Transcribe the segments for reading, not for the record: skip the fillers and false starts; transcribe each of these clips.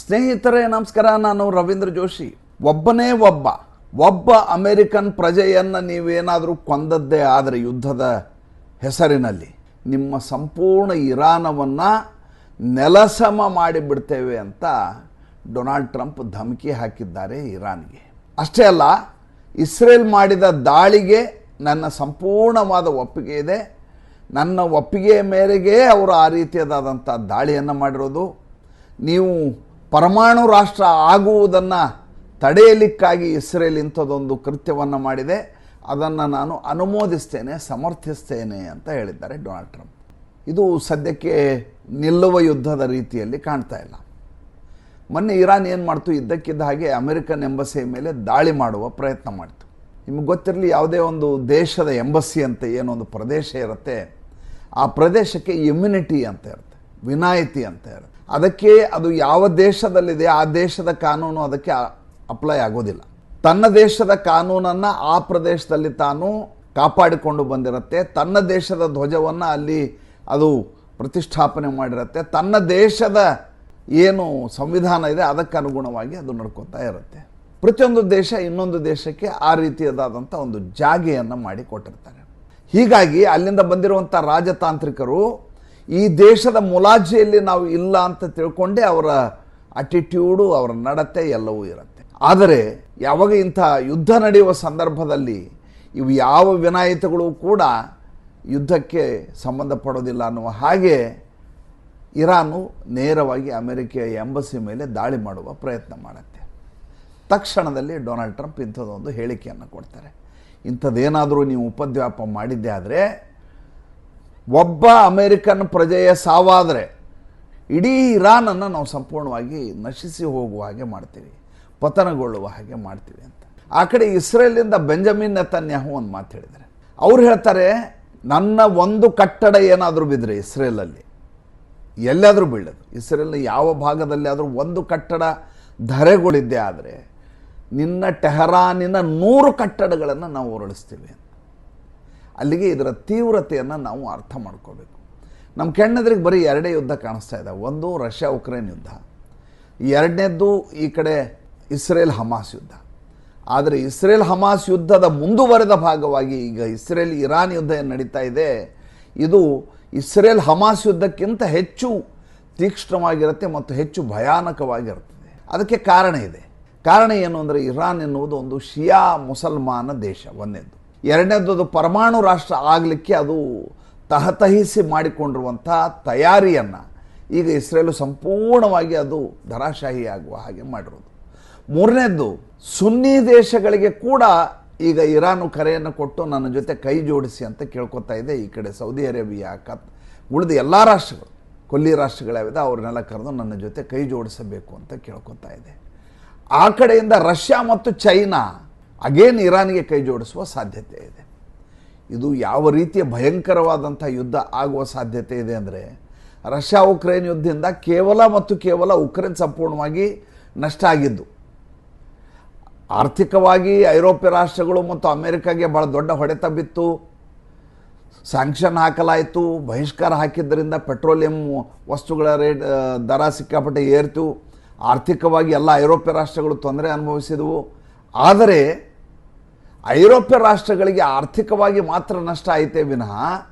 ಸ್ನೇಹಿತರೆ ನಮಸ್ಕಾರ, ನಾನು ರವೀಂದ್ರ ಜೋಶಿ. ಒಬ್ಬನೇ ಒಬ್ಬ ಅಮೆರಿಕನ್ ಪ್ರಜೆಯನ್ನು ನೀವೇನಾದರೂ ಕೊಂದದ್ದೇ ಆದರೆ ಯುದ್ಧದ ಹೆಸರಿನಲ್ಲಿ ನಿಮ್ಮ ಸಂಪೂರ್ಣ ಇರಾನವನ್ನು ನೆಲಸಮ ಮಾಡಿಬಿಡ್ತೇವೆ ಅಂತ ಡೊನಾಲ್ಡ್ ಟ್ರಂಪ್ ಧಮಕಿ ಹಾಕಿದ್ದಾರೆ ಇರಾನ್ಗೆ. ಅಷ್ಟೇ ಅಲ್ಲ, ಇಸ್ರೇಲ್ ಮಾಡಿದ ದಾಳಿಗೆ ನನ್ನ ಸಂಪೂರ್ಣವಾದ ಒಪ್ಪಿಗೆ ಇದೆ. ನನ್ನ ಒಪ್ಪಿಗೆಯ ಮೇರೆಗೆ ಅವರು ಆ ರೀತಿಯಾದಂಥ ದಾಳಿಯನ್ನು ಮಾಡಿರೋದು. ನೀವು ಪರಮಾಣು ರಾಷ್ಟ್ರ ಆಗುವುದನ್ನು ತಡೆಯಲಿಕ್ಕಾಗಿ ಇಸ್ರೇಲ್ ಇಂಥದ್ದೊಂದು ಕೃತ್ಯವನ್ನು ಮಾಡಿದೆ, ಅದನ್ನು ನಾನು ಅನುಮೋದಿಸ್ತೇನೆ, ಸಮರ್ಥಿಸ್ತೇನೆ ಅಂತ ಹೇಳಿದ್ದಾರೆ ಡೊನಾಲ್ಡ್ ಟ್ರಂಪ್. ಇದು ಸದ್ಯಕ್ಕೆ ನಿಲ್ಲುವ ಯುದ್ಧದ ರೀತಿಯಲ್ಲಿ ಕಾಣ್ತಾ ಇಲ್ಲ. ಮೊನ್ನೆ ಇರಾನ್ ಏನು ಮಾಡ್ತು, ಇದ್ದಕ್ಕಿದ್ದ ಹಾಗೆ ಅಮೆರಿಕನ್ ಎಂಬಸಿಯ ಮೇಲೆ ದಾಳಿ ಮಾಡುವ ಪ್ರಯತ್ನ ಮಾಡ್ತು. ನಿಮಗೆ ಗೊತ್ತಿರಲಿ, ಯಾವುದೇ ಒಂದು ದೇಶದ ಎಂಬಸಿ ಅಂತ ಏನೊಂದು ಪ್ರದೇಶ ಇರುತ್ತೆ, ಆ ಪ್ರದೇಶಕ್ಕೆ ಇಮ್ಯುನಿಟಿ ಅಂತ ಇರುತ್ತೆ, ವಿನಾಯಿತಿ ಅಂತ ಇರುತ್ತೆ. ಅದಕ್ಕೆ ಅದು ಯಾವ ದೇಶದಲ್ಲಿದೆ ಆ ದೇಶದ ಕಾನೂನು ಅದಕ್ಕೆ ಅಪ್ಲೈ ಆಗೋದಿಲ್ಲ. ತನ್ನ ದೇಶದ ಕಾನೂನನ್ನು ಆ ಪ್ರದೇಶದಲ್ಲಿ ತಾನು ಕಾಪಾಡಿಕೊಂಡು ಬಂದಿರುತ್ತೆ. ತನ್ನ ದೇಶದ ಧ್ವಜವನ್ನು ಅಲ್ಲಿ ಅದು ಪ್ರತಿಷ್ಠಾಪನೆ ಮಾಡಿರುತ್ತೆ. ತನ್ನ ದೇಶದ ಏನು ಸಂವಿಧಾನ ಇದೆ ಅದಕ್ಕೆ ಅನುಗುಣವಾಗಿ ಅದು ನಡ್ಕೊತಾ ಇರುತ್ತೆ. ಪ್ರತಿಯೊಂದು ದೇಶ ಇನ್ನೊಂದು ದೇಶಕ್ಕೆ ಆ ರೀತಿಯಾದಂಥ ಒಂದು ಜಾಗೆಯನ್ನು ಮಾಡಿ ಕೊಟ್ಟಿರ್ತಾರೆ. ಹೀಗಾಗಿ ಅಲ್ಲಿಂದ ಬಂದಿರುವಂಥ ರಾಜತಾಂತ್ರಿಕರು ಈ ದೇಶದ ಮುಲಾಜಿಯಲ್ಲಿ ನಾವು ಇಲ್ಲ ಅಂತ ತಿಳ್ಕೊಂಡೇ ಅವರ ಅಟಿಟ್ಯೂಡು, ಅವರ ನಡತೆ ಎಲ್ಲವೂ ಇರುತ್ತೆ. ಆದರೆ ಯಾವಾಗ ಇಂಥ ಯುದ್ಧ ನಡೆಯುವ ಸಂದರ್ಭದಲ್ಲಿ ಇವು ಯಾವ ವಿನಾಯಿತಿಗಳು ಕೂಡ ಯುದ್ಧಕ್ಕೆ ಸಂಬಂಧಪಡೋದಿಲ್ಲ ಅನ್ನುವ ಹಾಗೆ ಇರಾನು ನೇರವಾಗಿ ಅಮೆರಿಕೆಯ ಎಂಬಸಿ ಮೇಲೆ ದಾಳಿ ಮಾಡುವ ಪ್ರಯತ್ನ ಮಾಡುತ್ತೆ. ತಕ್ಷಣದಲ್ಲಿ ಡೊನಾಲ್ಡ್ ಟ್ರಂಪ್ ಇಂಥದ್ದೊಂದು ಹೇಳಿಕೆಯನ್ನು ಕೊಡ್ತಾರೆ. ಇಂಥದ್ದೇನಾದರೂ ನೀವು ಉಪದ್ವ್ಯಾಪ ಮಾಡಿದ್ದೆ ಆದರೆ, ಒಬ್ಬ ಅಮೆರಿಕನ್ ಪ್ರಜೆಯ ಸಾವಾದರೆ ಇಡೀ ಇರಾನನ್ನು ನಾವು ಸಂಪೂರ್ಣವಾಗಿ ನಶಿಸಿ ಹೋಗುವ ಹಾಗೆ ಮಾಡ್ತೀವಿ, ಪತನಗೊಳ್ಳುವ ಹಾಗೆ ಮಾಡ್ತೀವಿ ಅಂತ. ಆ ಕಡೆ ಇಸ್ರೇಲಿಂದ ಬೆಂಜಮಿನ್ ನೆತನ್ಯಾಹು ಒಂದು ಮಾತು ಹೇಳಿದ್ದಾರೆ. ಅವ್ರು ಹೇಳ್ತಾರೆ, ನನ್ನ ಒಂದು ಕಟ್ಟಡ ಏನಾದರೂ ಬಿದ್ದರೆ ಇಸ್ರೇಲಲ್ಲಿ, ಎಲ್ಲಾದರೂ ಬೀಳೋದು, ಇಸ್ರೇಲ್ನ ಯಾವ ಭಾಗದಲ್ಲಿ ಆದರೂ ಒಂದು ಕಟ್ಟಡ ಧರೆಗೊಳಿದ್ದೆ ಆದರೆ ನಿನ್ನ ಟೆಹರಾನಿನ 100 ಕಟ್ಟಡಗಳನ್ನು ನಾವು ಉರುಳಿಸ್ತೀವಿ ಅಂತ. ಅಲ್ಲಿಗೆ ಇದರ ತೀವ್ರತೆಯನ್ನು ನಾವು ಅರ್ಥ ಮಾಡ್ಕೋಬೇಕು. ನಮ್ಮ ಕೆಣ್ಣೆದ್ರಿಗೆ ಬರೀ 2 ಯುದ್ಧ ಕಾಣಿಸ್ತಾ ಇದೆ. ಒಂದು ರಷ್ಯಾ ಉಕ್ರೇನ್ ಯುದ್ಧ, ಎರಡನೇದ್ದು ಈ ಕಡೆ ಇಸ್ರೇಲ್ ಹಮಾಸ್ ಯುದ್ಧ. ಆದರೆ ಇಸ್ರೇಲ್ ಹಮಾಸ್ ಯುದ್ಧದ ಮುಂದುವರೆದ ಭಾಗವಾಗಿ ಈಗ ಇಸ್ರೇಲ್ ಇರಾನ್ ಯುದ್ಧ ಏನು ನಡೀತಾ ಇದೆ, ಇದು ಇಸ್ರೇಲ್ ಹಮಾಸ್ ಯುದ್ಧಕ್ಕಿಂತ ಹೆಚ್ಚು ತೀಕ್ಷ್ಣವಾಗಿರುತ್ತೆ ಮತ್ತು ಹೆಚ್ಚು ಭಯಾನಕವಾಗಿರುತ್ತದೆ. ಅದಕ್ಕೆ ಕಾರಣ ಇದೆ. ಕಾರಣ ಏನು ಅಂದರೆ, ಇರಾನ್ ಎನ್ನುವುದು ಒಂದು ಶಿಯಾ ಮುಸಲ್ಮಾನ ದೇಶ, ಒಂದನೇದು. ಎರಡನೇದು, ಅದು ಪರಮಾಣು ರಾಷ್ಟ್ರ ಆಗಲಿಕ್ಕೆ ಅದು ತಹತಹಿಸಿ ಮಾಡಿಕೊಂಡಿರುವಂಥ ತಯಾರಿಯನ್ನು ಈಗ ಇಸ್ರೇಲು ಸಂಪೂರ್ಣವಾಗಿ ಅದು ಧರಾಶಾಹಿ ಆಗುವ ಹಾಗೆ ಮಾಡಿರೋದು. ಮೂರನೇದ್ದು, ಸುನ್ನಿ ದೇಶಗಳಿಗೆ ಕೂಡ ಈಗ ಇರಾನು ಕರೆಯನ್ನು ಕೊಟ್ಟು ನನ್ನ ಜೊತೆ ಕೈ ಜೋಡಿಸಿ ಅಂತ ಕೇಳ್ಕೊತಾ ಇದೆ. ಈ ಕಡೆ ಸೌದಿ ಅರೇಬಿಯಾ, ಉಳಿದ ಎಲ್ಲ ರಾಷ್ಟ್ರಗಳು, ಕೊಲ್ಲಿ ರಾಷ್ಟ್ರಗಳಾವಿದೆ, ಅವ್ರನ್ನೆಲ್ಲ ಕರೆದು ನನ್ನ ಜೊತೆ ಕೈ ಜೋಡಿಸಬೇಕು ಅಂತ ಕೇಳ್ಕೊತಾ ಇದೆ. ಆ ಕಡೆಯಿಂದ ರಷ್ಯಾ ಮತ್ತು ಚೈನಾ ಅಗೇನ್ ಇರಾನ್ಗೆ ಕೈ ಜೋಡಿಸುವ ಸಾಧ್ಯತೆ ಇದೆ. ಇದು ಯಾವ ರೀತಿಯ ಭಯಂಕರವಾದಂಥ ಯುದ್ಧ ಆಗುವ ಸಾಧ್ಯತೆ ಇದೆ ಅಂದರೆ, ರಷ್ಯಾ ಉಕ್ರೇನ್ ಯುದ್ಧದಿಂದ ಕೇವಲ ಉಕ್ರೇನ್ ಸಂಪೂರ್ಣವಾಗಿ ನಷ್ಟ ಆಗಿದ್ದು. ಆರ್ಥಿಕವಾಗಿ ಐರೋಪ್ಯ ರಾಷ್ಟ್ರಗಳು ಮತ್ತು ಅಮೆರಿಕಾಗೆ ಭಾಳ ದೊಡ್ಡ ಹೊಡೆತ ಬಿತ್ತು. ಸ್ಯಾಂಕ್ಷನ್ ಹಾಕಲಾಯಿತು, ಬಹಿಷ್ಕಾರ ಹಾಕಿದ್ದರಿಂದ ಪೆಟ್ರೋಲಿಯಂ ವಸ್ತುಗಳ ದರ ಸಿಕ್ಕಾಪಟ್ಟೆ ಏರ್ತು. ಆರ್ಥಿಕವಾಗಿ ಎಲ್ಲ ಐರೋಪ್ಯ ರಾಷ್ಟ್ರಗಳು ತೊಂದರೆ ಅನುಭವಿಸಿದವು. ಆದರೆ ಐರೋಪ್ಯ ರಾಷ್ಟ್ರಗಳಿಗೆ ಆರ್ಥಿಕವಾಗಿ ಮಾತ್ರ ನಷ್ಟ ಆಯಿತೇ ವಿನಃ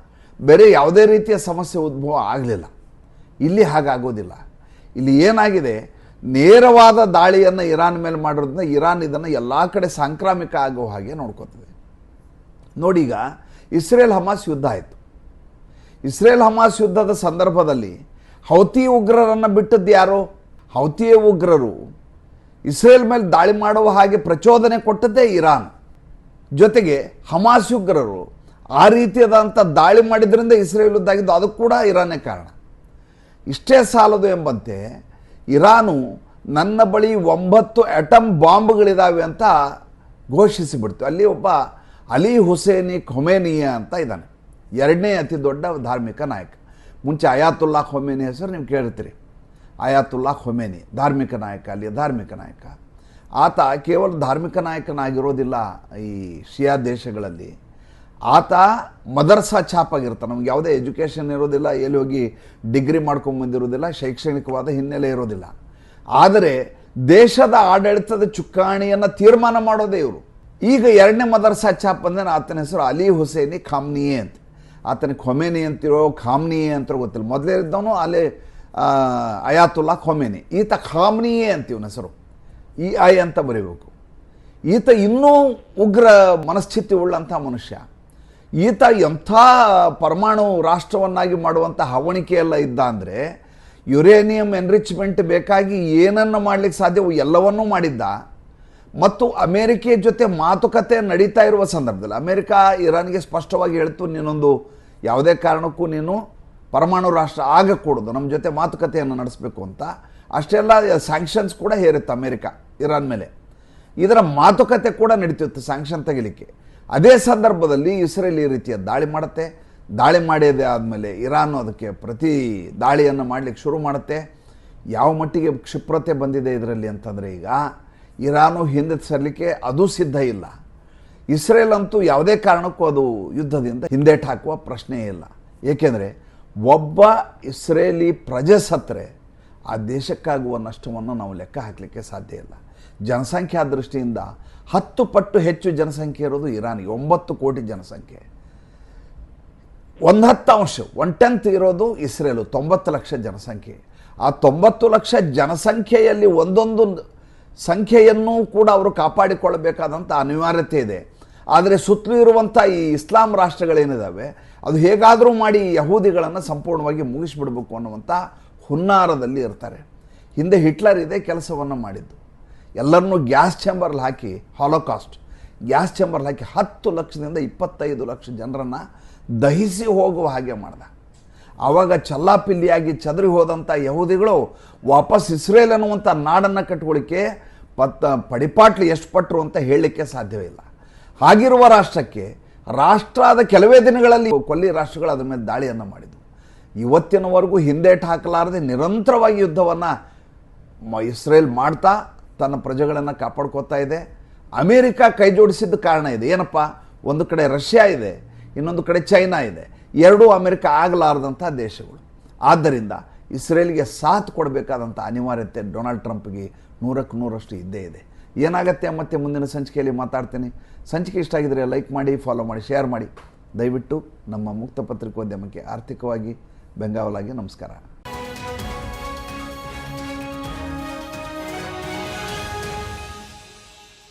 ಬೇರೆ ಯಾವುದೇ ರೀತಿಯ ಸಮಸ್ಯೆ ಉದ್ಭವ ಆಗಲಿಲ್ಲ. ಇಲ್ಲಿ ಹಾಗಾಗೋದಿಲ್ಲ. ಇಲ್ಲಿ ಏನಾಗಿದೆ, ನೇರವಾದ ದಾಳಿಯನ್ನು ಇರಾನ್ ಮೇಲೆ ಮಾಡಿರೋದ್ರಿಂದ ಇರಾನ್ ಇದನ್ನು ಎಲ್ಲ ಕಡೆ ಸಾಂಕ್ರಾಮಿಕ ಆಗುವ ಹಾಗೆ ನೋಡ್ಕೋತದೆ. ನೋಡಿ, ಈಗ ಇಸ್ರೇಲ್ ಹಮಾಸ್ ಯುದ್ಧ ಆಯಿತು. ಇಸ್ರೇಲ್ ಹಮಾಸ್ ಯುದ್ಧದ ಸಂದರ್ಭದಲ್ಲಿ ಹೌತಿ ಉಗ್ರರನ್ನು ಬಿಟ್ಟದ್ದು ಯಾರು? ಹೌತಿಯ ಉಗ್ರರು ಇಸ್ರೇಲ್ ಮೇಲೆ ದಾಳಿ ಮಾಡುವ ಹಾಗೆ ಪ್ರಚೋದನೆ ಕೊಟ್ಟದ್ದೇ ಇರಾನ್. ಜೊತೆಗೆ ಹಮಾಸ್ ಉಗ್ರರು ಆ ರೀತಿಯಾದಂಥ ದಾಳಿ ಮಾಡಿದ್ರಿಂದ ಇಸ್ರೇಲ್ ಯುದ್ಧ ಆಗಿದ್ದು, ಅದು ಕೂಡ ಇರಾನೇ ಕಾರಣ. ಇಷ್ಟೇ ಸಾಲದು ಎಂಬಂತೆ ಇರಾನು ನನ್ನ ಬಳಿ 9 ಅಟಮ್ ಬಾಂಬ್ಗಳಿದ್ದಾವೆ ಅಂತ ಘೋಷಿಸಿಬಿಡ್ತು. ಅಲ್ಲಿ ಒಬ್ಬ ಅಲಿ ಹುಸೇನಿ ಖೊಮೇನಿಯ ಅಂತ ಇದ್ದಾನೆ, 2ನೇ ಅತಿ ದೊಡ್ಡ ಧಾರ್ಮಿಕ ನಾಯಕ. ಮುಂಚೆ ಅಯಾತುಲ್ಲಾ ಖೊಮೇನಿ ಹೆಸರು ನೀವು ಕೇಳಿರ್ತೀರಿ. ಅಯಾತುಲ್ಲಾ ಖೊಮೇನಿ ಧಾರ್ಮಿಕ ನಾಯಕ, ಅಲ್ಲಿಯ ಧಾರ್ಮಿಕ ನಾಯಕ. ಆತ ಕೇವಲ ಧಾರ್ಮಿಕ ನಾಯಕನಾಗಿರೋದಿಲ್ಲ. ಈ ಶಿಯಾ ದೇಶಗಳಲ್ಲಿ ಆತ ಮದರ್ಸಾ ಛಾಪಾಗಿರ್ತಾನೆ. ನಮ್ಗೆ ಯಾವುದೇ ಎಜುಕೇಷನ್ ಇರೋದಿಲ್ಲ, ಎಲ್ಲಿ ಹೋಗಿ ಡಿಗ್ರಿ ಮಾಡ್ಕೊಂಬಂದಿರೋದಿಲ್ಲ, ಶೈಕ್ಷಣಿಕವಾದ ಹಿನ್ನೆಲೆ ಇರೋದಿಲ್ಲ. ಆದರೆ ದೇಶದ ಆಡಳಿತದ ಚುಕ್ಕಾಣಿಯನ್ನು ತೀರ್ಮಾನ ಮಾಡೋದೇ ಇವರು. ಈಗ ಎರಡನೇ ಮದರ್ಸಾ ಚಾಪ್ ಅಂದರೆ ಆತನ ಹೆಸರು ಅಲಿ ಹುಸೇನಿ ಖಾಮ್ನಿಯೇ ಅಂತ. ಆತನಿಗೆ ಖೊಮೇನಿ ಅಂತಿರೋ ಖಾಮ್ನಿಯೇ ಅಂತ ಗೊತ್ತಿಲ್ಲ. ಮೊದಲೇ ಇದ್ದವನು ಅಲಿ ಅಯಾತುಲ್ಲಾ ಖೊಮೇನಿ. ಈತ ಖಾಮ್ನಿಯೇ ಅಂತ ಇವನ ಹೆಸರು, EI ಅಂತ ಬರೀಬೇಕು. ಈತ ಇನ್ನೂ ಉಗ್ರ ಮನಸ್ಥಿತಿ ಉಳ್ಳಂಥ ಮನುಷ್ಯ. ಈತ ಎಂಥ ಪರಮಾಣು ರಾಷ್ಟ್ರವನ್ನಾಗಿ ಮಾಡುವಂಥ ಹವಣಿಕೆಯೆಲ್ಲ ಇದ್ದ ಅಂದರೆ ಯುರೇನಿಯಂ ಎನ್ರಿಚ್ಮೆಂಟ್ ಬೇಕಾಗಿ ಏನನ್ನು ಮಾಡಲಿಕ್ಕೆ ಸಾಧ್ಯವೋ ಎಲ್ಲವನ್ನೂ ಮಾಡಿದ್ದ. ಮತ್ತು ಅಮೇರಿಕೆಯ ಜೊತೆ ಮಾತುಕತೆ ನಡೀತಾ ಇರುವ ಸಂದರ್ಭದಲ್ಲಿ ಅಮೇರಿಕಾ ಇರಾನ್ಗೆ ಸ್ಪಷ್ಟವಾಗಿ ಹೇಳ್ತು, ನೀನೊಂದು ಯಾವುದೇ ಕಾರಣಕ್ಕೂ ನೀನು ಪರಮಾಣು ರಾಷ್ಟ್ರ ಆಗಕೂಡದು, ನಮ್ಮ ಜೊತೆ ಮಾತುಕತೆಯನ್ನು ನಡೆಸಬೇಕು ಅಂತ. ಅಷ್ಟೆಲ್ಲ ಸ್ಯಾಂಕ್ಷನ್ಸ್ ಕೂಡ ಹೇರಿತ್ತು ಅಮೇರಿಕಾ ಇರಾನ್ ಮೇಲೆ. ಇದರ ಮಾತುಕತೆ ಕೂಡ ನಡೀತಿತ್ತು ಸ್ಯಾಂಕ್ಷನ್ ತೆಗಿಲಿಕ್ಕೆ. ಅದೇ ಸಂದರ್ಭದಲ್ಲಿ ಇಸ್ರೇಲ್ ಈ ರೀತಿಯ ದಾಳಿ ಮಾಡುತ್ತೆ. ದಾಳಿ ಮಾಡಿದೆ ಆದಮೇಲೆ ಇರಾನ್ ಅದಕ್ಕೆ ಪ್ರತಿ ದಾಳಿಯನ್ನು ಮಾಡಲಿಕ್ಕೆ ಶುರು ಮಾಡುತ್ತೆ. ಯಾವ ಮಟ್ಟಿಗೆ ಕ್ಷಿಪ್ರತೆ ಬಂದಿದೆ ಇದರಲ್ಲಿ ಅಂತಂದರೆ, ಈಗ ಇರಾನು ಹಿಂದೆ ಸರಲಿಕ್ಕೆ ಅದು ಸಿದ್ಧ ಇಲ್ಲ. ಇಸ್ರೇಲ್ ಅಂತೂ ಯಾವುದೇ ಕಾರಣಕ್ಕೂ ಅದು ಯುದ್ಧದಿಂದ ಹಿಂದೇಟು ಹಾಕುವ ಪ್ರಶ್ನೆಯೇ ಇಲ್ಲ. ಏಕೆಂದರೆ ಒಬ್ಬ ಇಸ್ರೇಲಿ ಪ್ರಜೆ ಸತ್ತರೆ ಆ ದೇಶಕ್ಕಾಗುವ ನಷ್ಟವನ್ನು ನಾವು ಲೆಕ್ಕ ಹಾಕಲಿಕ್ಕೆ ಸಾಧ್ಯ ಇಲ್ಲ. ಜನಸಂಖ್ಯಾ ದೃಷ್ಟಿಯಿಂದ 10 ಪಟ್ಟು ಹೆಚ್ಚು ಜನಸಂಖ್ಯೆ ಇರೋದು ಇರಾನಿಗೆ, 9 ಕೋಟಿ ಜನಸಂಖ್ಯೆ. 1/10 ಇರೋದು ಇಸ್ರೇಲು, 90 ಲಕ್ಷ ಜನಸಂಖ್ಯೆ. ಆ 90 ಲಕ್ಷ ಜನಸಂಖ್ಯೆಯಲ್ಲಿ ಒಂದೊಂದು ಸಂಖ್ಯೆಯನ್ನು ಕೂಡ ಅವರು ಕಾಪಾಡಿಕೊಳ್ಳಬೇಕಾದಂಥ ಅನಿವಾರ್ಯತೆ ಇದೆ. ಆದರೆ ಸುತ್ತಲೂ ಇರುವಂಥ ಈ ಇಸ್ಲಾಂ ರಾಷ್ಟ್ರಗಳೇನಿದ್ದಾವೆ ಅದು ಹೇಗಾದರೂ ಮಾಡಿ ಯಹೂದಿಗಳನ್ನು ಸಂಪೂರ್ಣವಾಗಿ ಮುಗಿಸಿಬಿಡಬೇಕು ಅನ್ನುವಂಥ ಹುನ್ನಾರದಲ್ಲಿ ಇರ್ತಾರೆ. ಹಿಂದೆ ಹಿಟ್ಲರ್ ಇದೇ ಕೆಲಸವನ್ನು ಮಾಡಿದ್ದು. ಎಲ್ಲರನ್ನೂ ಗ್ಯಾಸ್ ಚೇಂಬರ್ಲ್ಲಿ ಹಾಕಿ, ಹಾಲೋಕಾಸ್ಟ್ ಗ್ಯಾಸ್ ಚೇಂಬರ್ಲ್ಲಿ ಹಾಕಿ 10 ಲಕ್ಷದಿಂದ 25 ಲಕ್ಷ ಜನರನ್ನು ದಹಿಸಿ ಹೋಗುವ ಹಾಗೆ ಮಾಡ್ದ. ಆವಾಗ ಚಲ್ಲಾಪಿಲ್ಲಿಯಾಗಿ ಚದರಿ ಹೋದಂಥ ಯಹೂದಿಗಳು ವಾಪಸ್ ಇಸ್ರೇಲ್ ಅನ್ನುವಂಥ ನಾಡನ್ನು ಕಟ್ಕೊಳ್ಳಿಕ್ಕೆ ಪಡಿಪಾಟ್ಲು ಎಷ್ಟು ಪಟ್ಟರು ಅಂತ ಹೇಳಲಿಕ್ಕೆ ಸಾಧ್ಯವೇ ಇಲ್ಲ. ಹಾಗಿರುವ ರಾಷ್ಟ್ರಕ್ಕೆ ರಾಷ್ಟ್ರದ ಕೆಲವೇ ದಿನಗಳಲ್ಲಿ ಕೊಲ್ಲಿ ರಾಷ್ಟ್ರಗಳು ಅದರ ಮೇಲೆ ದಾಳಿಯನ್ನು ಮಾಡಿದವು. ಇವತ್ತಿನವರೆಗೂ ಹಿಂದೇಟು ಹಾಕಲಾರದೆ ನಿರಂತರವಾಗಿ ಯುದ್ಧವನ್ನು ಇಸ್ರೇಲ್ ಮಾಡ್ತಾ ತನ್ನ ಪ್ರಜೆಗಳನ್ನು ಕಾಪಾಡ್ಕೋತಾ ಇದೆ. ಅಮೇರಿಕಾ ಕೈ ಜೋಡಿಸಿದ್ದ ಕಾರಣ ಇದೆ. ಏನಪ್ಪ, ಒಂದು ಕಡೆ ರಷ್ಯಾ ಇದೆ, ಇನ್ನೊಂದು ಕಡೆ ಚೈನಾ ಇದೆ. ಎರಡೂ ಅಮೇರಿಕಾ ಆಗಲಾರದಂಥ ದೇಶಗಳು. ಆದ್ದರಿಂದ ಇಸ್ರೇಲ್ಗೆ ಸಾಥ್ ಕೊಡಬೇಕಾದಂಥ ಅನಿವಾರ್ಯತೆ ಡೊನಾಲ್ಡ್ ಟ್ರಂಪ್ಗೆ 100ಕ್ಕೆ 100ರಷ್ಟು ಇದ್ದೇ ಇದೆ. ಏನಾಗುತ್ತೆ ಮತ್ತೆ ಮುಂದಿನ ಸಂಚಿಕೆಯಲ್ಲಿ ಮಾತಾಡ್ತೀನಿ. ಸಂಚಿಕೆ ಇಷ್ಟ ಆಗಿದರೆ ಲೈಕ್ ಮಾಡಿ, ಫಾಲೋ ಮಾಡಿ, ಶೇರ್ ಮಾಡಿ. ದಯವಿಟ್ಟು ನಮ್ಮ ಮುಕ್ತ ಪತ್ರಿಕೋದ್ಯಮಕ್ಕೆ ಆರ್ಥಿಕವಾಗಿ ಬೆಂಗಾವಲಾಗಿ ನಮಸ್ಕಾರ.